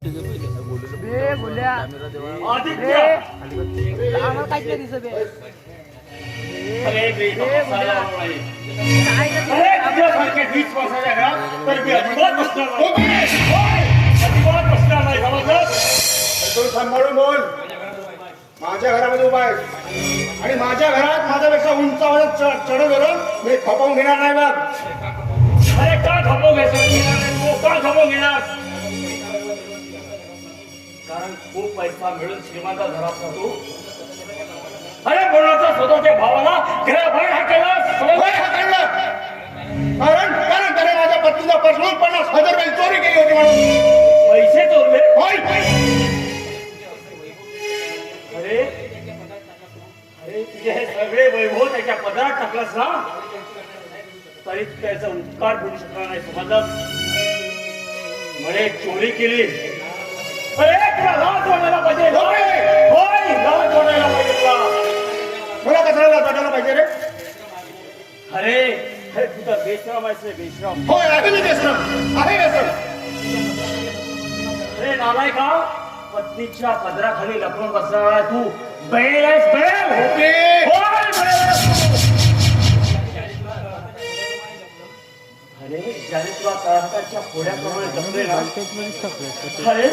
बोलल्या आम्हाला काहीच नाही दिसत सांभाळून बोल. माझ्या घरामध्ये उभा आहे आणि माझ्या घरात माझ्यापेक्षा उंचावर चढवलं मी खपवून घेणार नाही बघ. अरे का खपवून घ्यायचं? का खपवून घेणार? कारण खूप पैसा मिळून श्रीमंत घरात तू अरे बोलाचा स्वतःच्या भावाला घराबाहेर हाकललास. कारण त्याने माझ्या पत्नीचा 50,000 रुपये चोरी केली होती म्हणून. पैसे चोरले? होय. अरे तुझे हे सगळे वैभव त्याच्या पदरात टाकलास ना तरी त्याचा उपकार करू शकणार नाही. समजलास? म्हणे चोरी केली. अरे तुला लाज वाटायला पाहिजे. होय लाज वाटायला पाहिजे तुला. मला कशाला लाज वाटायला पाहिजे रे? अरे तुझा बेश्रम आहेस रे, बेश्रम. होय आहे मी बेश्रम आहे. अरे नालायका, पत्नीच्या पदराखाली लपवून बसणारा तू बैल आहेस. बैल ओके. होय बैल आहेस तू. अरे ज्याने तुला तळहाताच्या फोड्याप्रमाणे जपले ना, अरे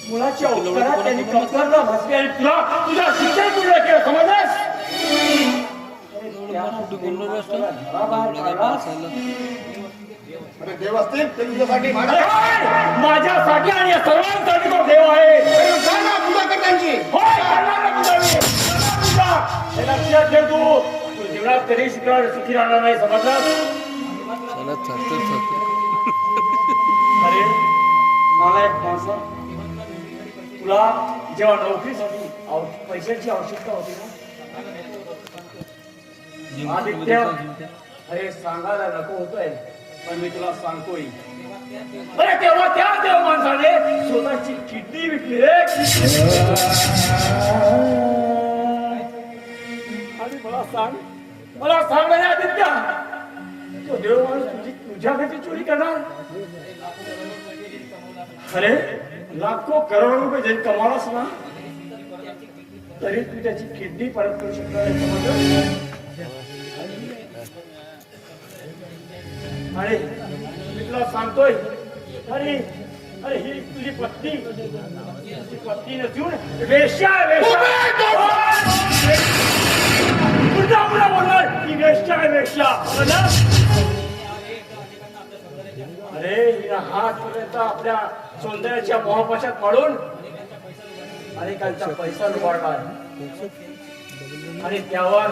मुलाच्या उत्तरात त्यांनी कमतरता भासली आणि तुला तुझ्या शिक्षण पूर्ण केलं. समजलास? अरे देव असतील ते तुझ्यासाठी माझ्यासाठी आणि या सर्वांसाठी तो देव आहे. पूजा कर त्यांची. होय करणार ना पूजा मी. पूजा हे लक्षात ठेव. तू जीवनात कधी सुखी राहणार नाही. समजलास? अरे मला एक माणसा, तुला जेव्हा नोकरीसाठी पैशाची आवश्यकता होती ना आदित्य, अरे सांगायला नको होतोय पण मी तुला सांगतोय. अरे तेव्हा त्या देव माणसाने स्वतःची किडनी विकली रे. आणि मला सांग रे आदित्य, तो देव माणूस तुझ्या घरची चोरी करणार? अरे लाखो करोडो रुपये जरी कमावलास ना तरी तू त्याची किडनी परत करू शकणार नाही. समजलं? अरे मी तुला सांगतोय, अरे अरे ही तुझी पत्नी नसून वेश्या आहे. तुझा मुला बोलणार ही वेश्या आहे, वेश्या. अरे हिला हातपर्यंत आपल्या सौंदर्याच्या मोहपाशात पाडून अनेकांचा पैसा लुबाडला आणि त्यावर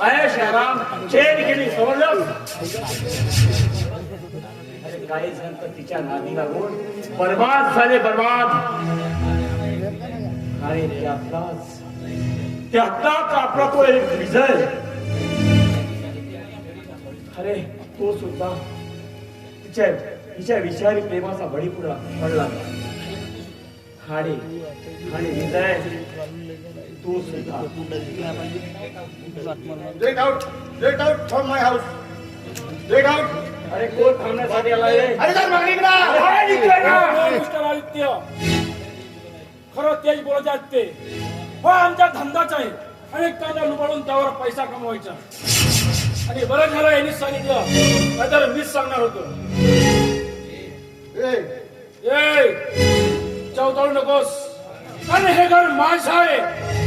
ऐश आराम चैन केली. समजलं? अरे काही जण तर तिच्या नादी लागून बर्बाद झाले, बर्बाद. आणि त्यातलाच आपला तो एक विजय. अरे तो सुद्धा तिच्या विचारी प्रेमाचा बळी पडला. आणि विजय तू सुद्धा. Get out from my house. Get out. अरे कोण थांबण्यासाठी आलाय रे? अरे जर मागणी करा. मिस्टर आदित्य, खरं तेच बोलत आहेत ते. हो आमचा धंदाच आहे. अनेक कांदा लुबाडून त्यावर पैसा कमवायचा. आणि बरं झालं यांनीच सांगितलं, नाहीतर मीच सांगणार होतो. चवताळू नकोस. आणि हे घर माझं आहे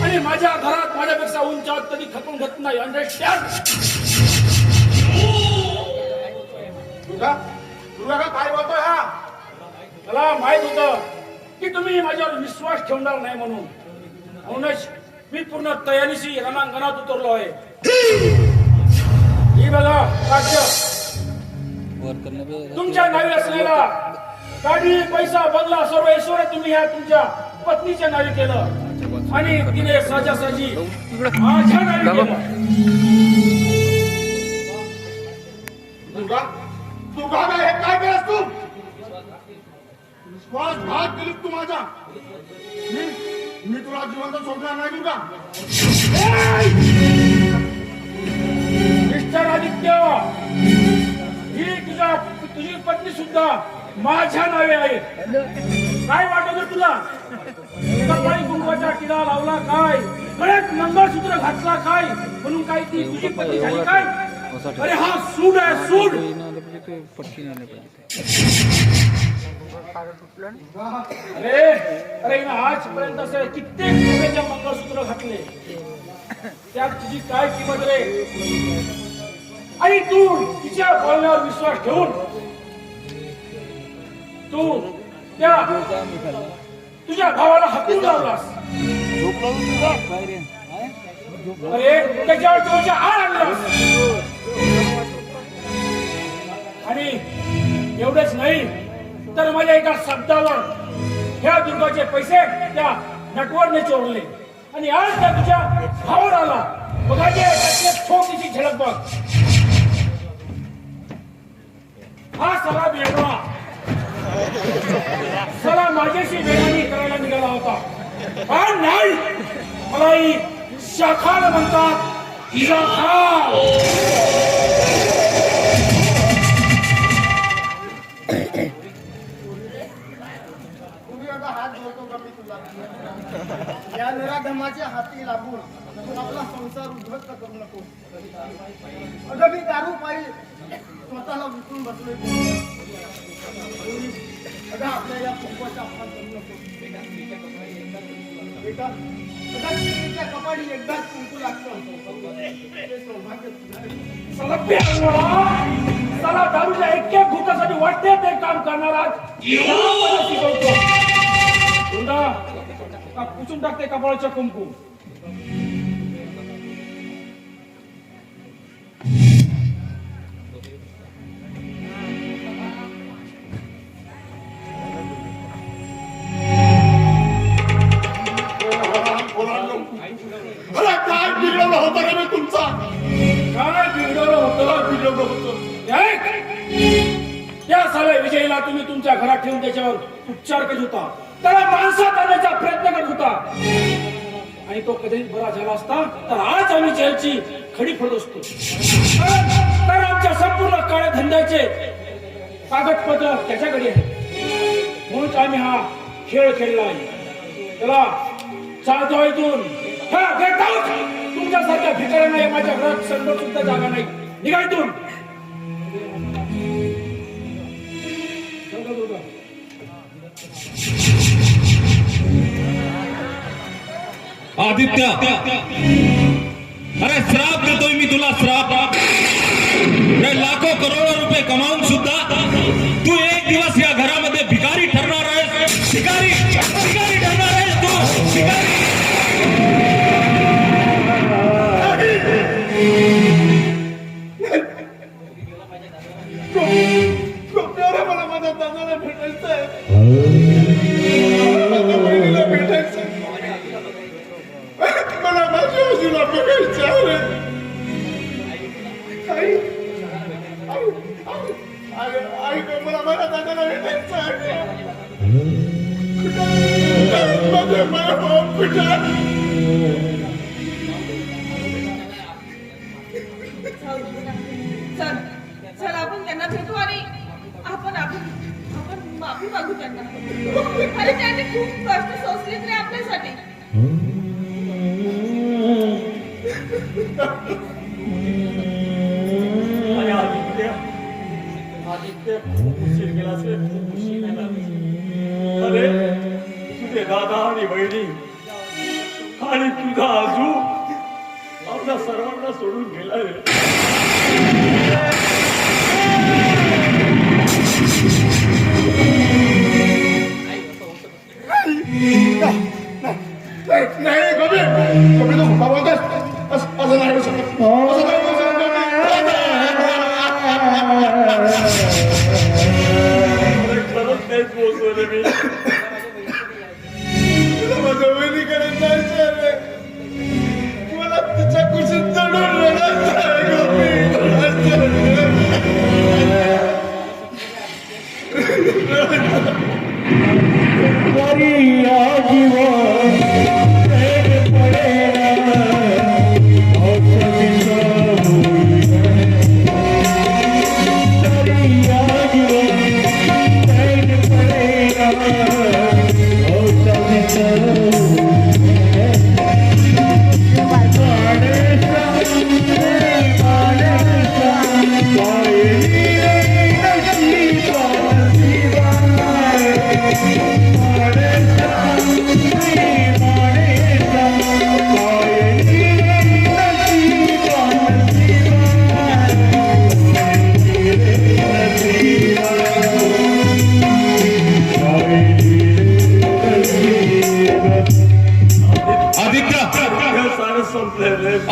आणि माझ्या घरात माझ्यापेक्षा उंच कधी खपून घेत नाही. अंडरस्टँड? तुला काय बोलतोय हा? मला माहित होतं की तुम्ही माझ्यावर विश्वास ठेवणार नाही म्हणूनच मी पूर्ण तयारीशी रणांगणात उतरलो आहे. ही बघा राज्य तुमच्या नावी असलेला गाडी, पैसा, बंगला सर्व ऐश्वर तुम्ही ह्या तुमच्या पत्नीच्या नावी केलं आणि तिने सहजासहजी माझ्या नावी केलं. तू हे काय केलंस तू? विश्वासघात केलीस तू माझा. मी तुला जिवंत सोडणार नाही दुर्गा. मिस्टर आदित्य, ही तुझी पत्नी सुद्धा माझ्या नावे आहेत. काय वाटत तुला? कपाळी कुंकवाचा टिळा लावला काय? गळ्यात मंगळसूत्र घातला काय? म्हणून काय ती तुझी पती झाली काय? अरे हा सूड आहे, सूड. अरे आजपर्यंत असे कित्येक सोन्याच्या मंगळसूत्र घातले, त्यात तुझी काय किंमत रे? आणि तू तिच्या बोलण्यावर विश्वास ठेवून तू त्या तुझ्या भावाला हाकून लावलास. अरे त्याच्यावर तुझ्या आळ आणलास. आणि एवढेच नाही तर माझ्या एका शब्दावर ह्या दुर्गाचे पैसे त्या नटवरने चोरले. आणि आज त्या तुझ्या भावावर आला. बघायचे त्याची छोटीशी झलक बघ. हा सगळा बेगवा सगळा माझ्याशी बेगानी करायला निघाला होता. पण नाही, मला ही शाखा म्हणतात. तिला खा. हात जोडतो का मी तुला? या निरागमाच्या हाती लागून तू आपला संसार उद्ध्वस्त करू नको. अगं मी दारू पायी स्वतःला विकून बसलोय. अगं आपल्या या कुंकवाचा अपमान करू नको. बेटा कदाचित कपाडी एकदाच कुंकू लागतं. चला दारूच्या एक घुटासाठी वाटते ते काम करणार. पुसून टाकते कपाळाच्या कुंकू. काय बिघडवलं होतं रे मी तुमचा? काय बिघडवलं होतं? त्या साऱ्या विजयला तुम्ही तुमच्या घरात ठेवून त्याच्यावर उपचार करत होता, त्याला माणसात आणण्याचा प्रयत्न करत होता. आणि तो कधी बरा झाला असता तर आज आम्ही जेलची खडी फोडत असतो. तर आमच्या संपूर्ण काळ्या धंद्याचे कागदपत्र त्याच्याकडे आहे. म्हणून आम्ही हा खेळ खेळला आहे. त्याला चालतो इथून. तुमच्यासारख्या भिकाऱ्यांना माझ्या घरात संबंध सुद्धा जागा नाही. निघा इथून. आदित्य, अरे श्राप देतोय मी तुला, श्राप. लाखो करोडो रुपये कमावून सुद्धा तू एक दिवस या घरामध्ये भिकारी ठरणार आहेस. भिकारी ठरणार आहेस तू. भिकारी. मला माझ्या दादाला भेटायचं आहे. माझ्या बहिणीला भेटायचं आहे. मला माझ्या आजीला बघायचं आहे. आई मला माझ्या दादाला भेटायचं आहे. माझे माय-बाप कुठे? चल आपण त्यांना भेटू आणि आपण माफी मागू त्यांना. अरे त्यांनी खूप कष्ट सोसले तरी आपल्यासाठी. आदित्य खूप उशीर गेला असेल. खूप उशीर झाला. अरे तुझे दादा आणि बहिणी आणि तुझा आजू आपल्या सर्वांना सोडून गेला रे. नाही कमी तू बोलतोस असं नाही शकत. खरंच नाही पोहोचवलं मी. माझ्या बहिणीकडे जायचं रे. मला तिच्या कुशीत चढून रडायचं आहे.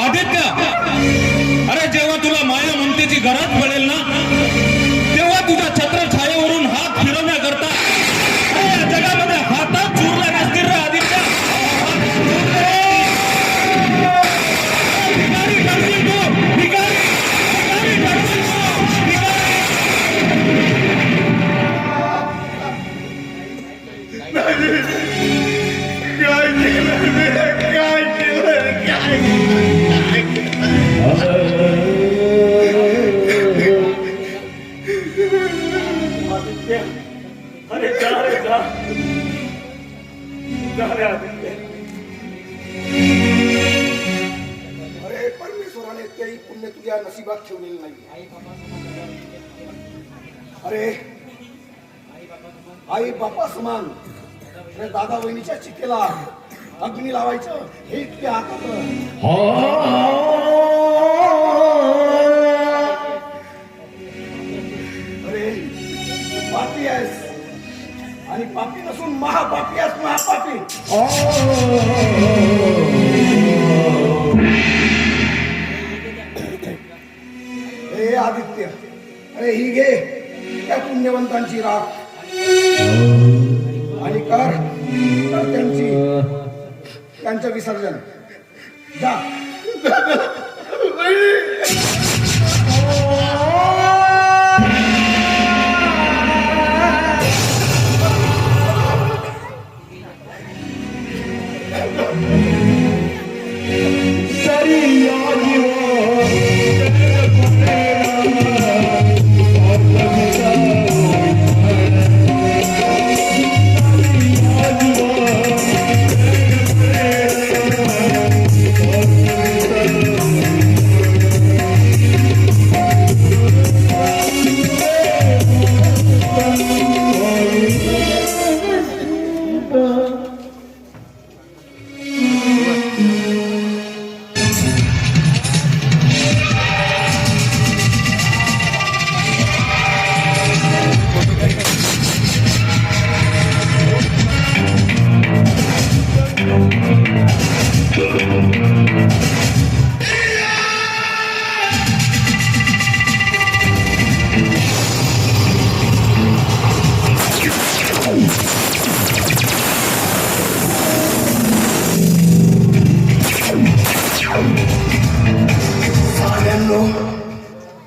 आदित्य, अरे जेव्हा तुला माया ममतेची गरज पडेल ना, तेव्हा तुझ्या छत्रछायेवरून हात फिरवण्याकरता या जगामध्ये हातात चुरल्या नसतील रे आदित्य. भिकारी ठरशील तू, भिकारी, भिकारी ठरशील तू, भिकारी. आदित्य, अरे जा रे जा, जा रे आदित्य. अरे परमेश्वराने तेही पुण्य तुझ्या नशिबात ठेवलेलं नाही. अरे आई बापा समान अरे दादा वहिनीच्या चितेला अग्नी लावायचं हे तुझ्या हातात. अरे पापी आहेस आणि पापी नसून महापापी आहेस, महापापी. हे आदित्य, अरे ही घे त्या पुण्यवंतांची राख आणि कर त्यांचं विसर्जन. जा.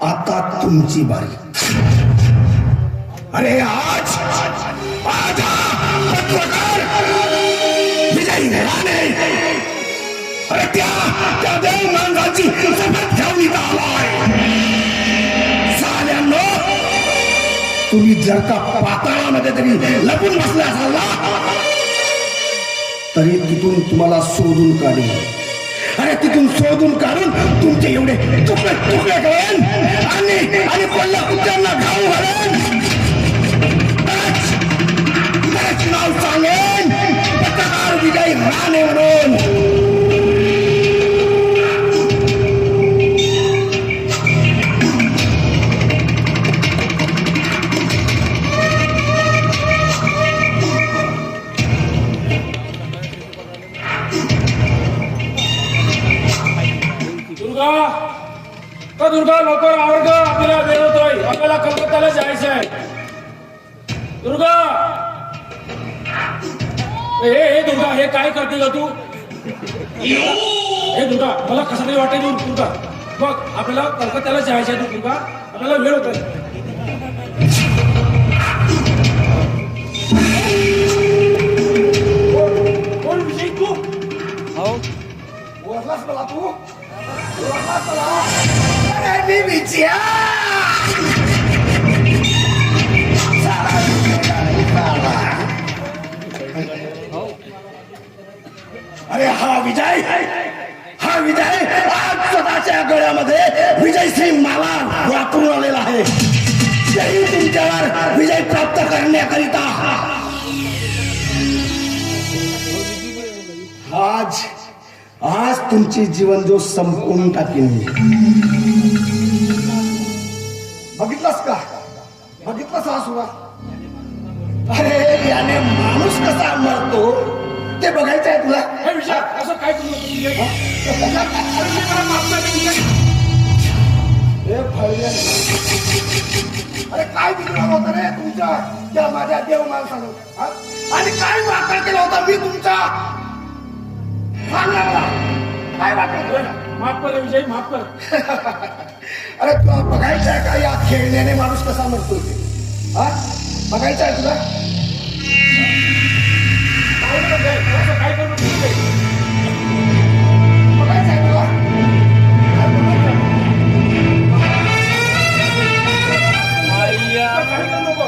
आता तुमची बारी. अरे आज विजयी घराणे अरे त्या देव माणसाची शपथ घेऊन इथं आलाय. साल्यांनो, तुम्ही जर का पाताळामध्ये तरी लपून बसला असाल ना, तरी तिथून तुम्हाला शोधून काढेल. अरे तिथून शोधून काढून तुमचे एवढे तुकडे तुकडे करेन आणि कोल्हा कुत्र्यांना घाऊ घालेन. नाव सांगेन पत्रकार विजय राणे म्हणून. दुर्गा लवकर आवर, आपल्याला वेळ होतोय, आपल्याला कलकत्त्याला जायचं आहे. दुर्गा, हे दुर्गा, हे काय करते ग तू? हे दुर्गा, मला कसं तरी वाटेल दुर्गा. बघ, आपल्याला कलकत्त्याला जायचं आहे दुर्गा, आपल्याला वेळ होतोय. कोण विजय तू? ओळखलास मला तू? ओळखलास मला? अरे मी विजया. अरे हा विजय आज स्वतःच्या गळ्यामध्ये विजयसिंह माला वापरून आलेला आहे. तेही तुमच्यावर विजय प्राप्त करण्याकरिता. आज आज तुमची जीवन जो संपवून टाकेन. बघितलास का? बघितलास हा सुरा? अरे याने माणूस कसा मरतो ते बघायचं आहे तुला? हे विषय असं काय करू नको. हे फळले. अरे काय बिघडला होता रे तुमच्या त्या माझ्या देव माणसानं? हा? आणि काय वाटा केला होता मी तुमचा? सांग ना मला, काय वाटलं? माफ कर विजय, माफ कर. अरे तुला बघायचं आहे का या खेळण्याने माणूस कसा मरतोय ते? हा? बघायचं आहे तुला? काय करू नको, असं काय करू नको. बघायचं आहे तुला? काय बघायचं आहे? काय करू नको.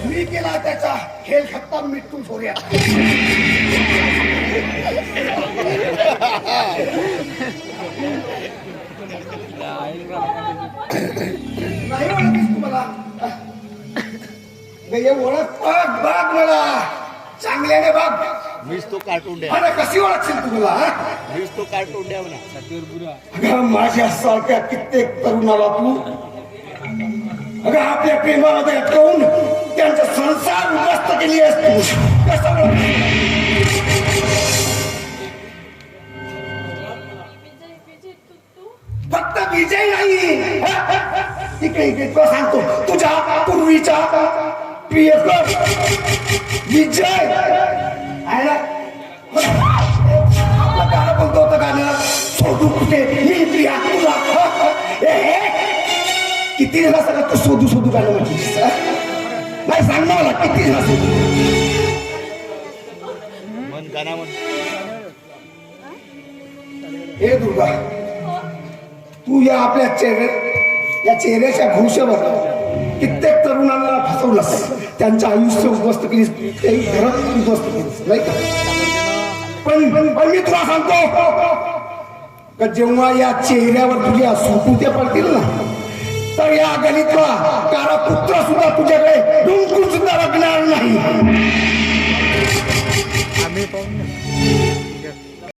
मी केला त्याचा खेळ खत्ता मिटून सोडूया. नाही ओळखीस तुम्हाला? गय ओळख बघ बघ मला चांगल्याने बघ. मीच तो कार्टून द्या, अरे कशी ओळखशील तुम्हाला? मीच तो कार्टून द्या म्हणा. अगं माझ्यासारख्या कित्येक तरुणाला तू अगं आपल्या प्रेमामध्ये अटकवून त्यांचा संसार उद्ध्वस्त केली असतो. कसं फक्त विजय नाही, इकडे इकडे तुला सांगतो तुझ्या पूर्वीचा प्रियकर विजय आहे ना. आपलं गाणं बोलतो होतं गाणं, सोडू कुठे मी प्रिया तुला. किती दिवस तू शोधू शोधू गाणं म्हटलीस? नाही सांग ना मला किती दिवस मन गाणं म्हण. हे दुर्गा, तू या आपल्या या चेहऱ्याच्या घुशावर कित्येक तरुणांना फसवलंस, त्यांचं आयुष्य उद्ध्वस्त केलीस, घरात उद्ध्वस्त केलीस नाही का? पण मी तुला सांगतो का जेव्हा या चेहऱ्यावर तुझ्या सुकुत्या पडतील ना, तर या गणितला कारा पुत्र सुद्धा तुझ्याकडे डुंकून सुद्धा लागणार नाही.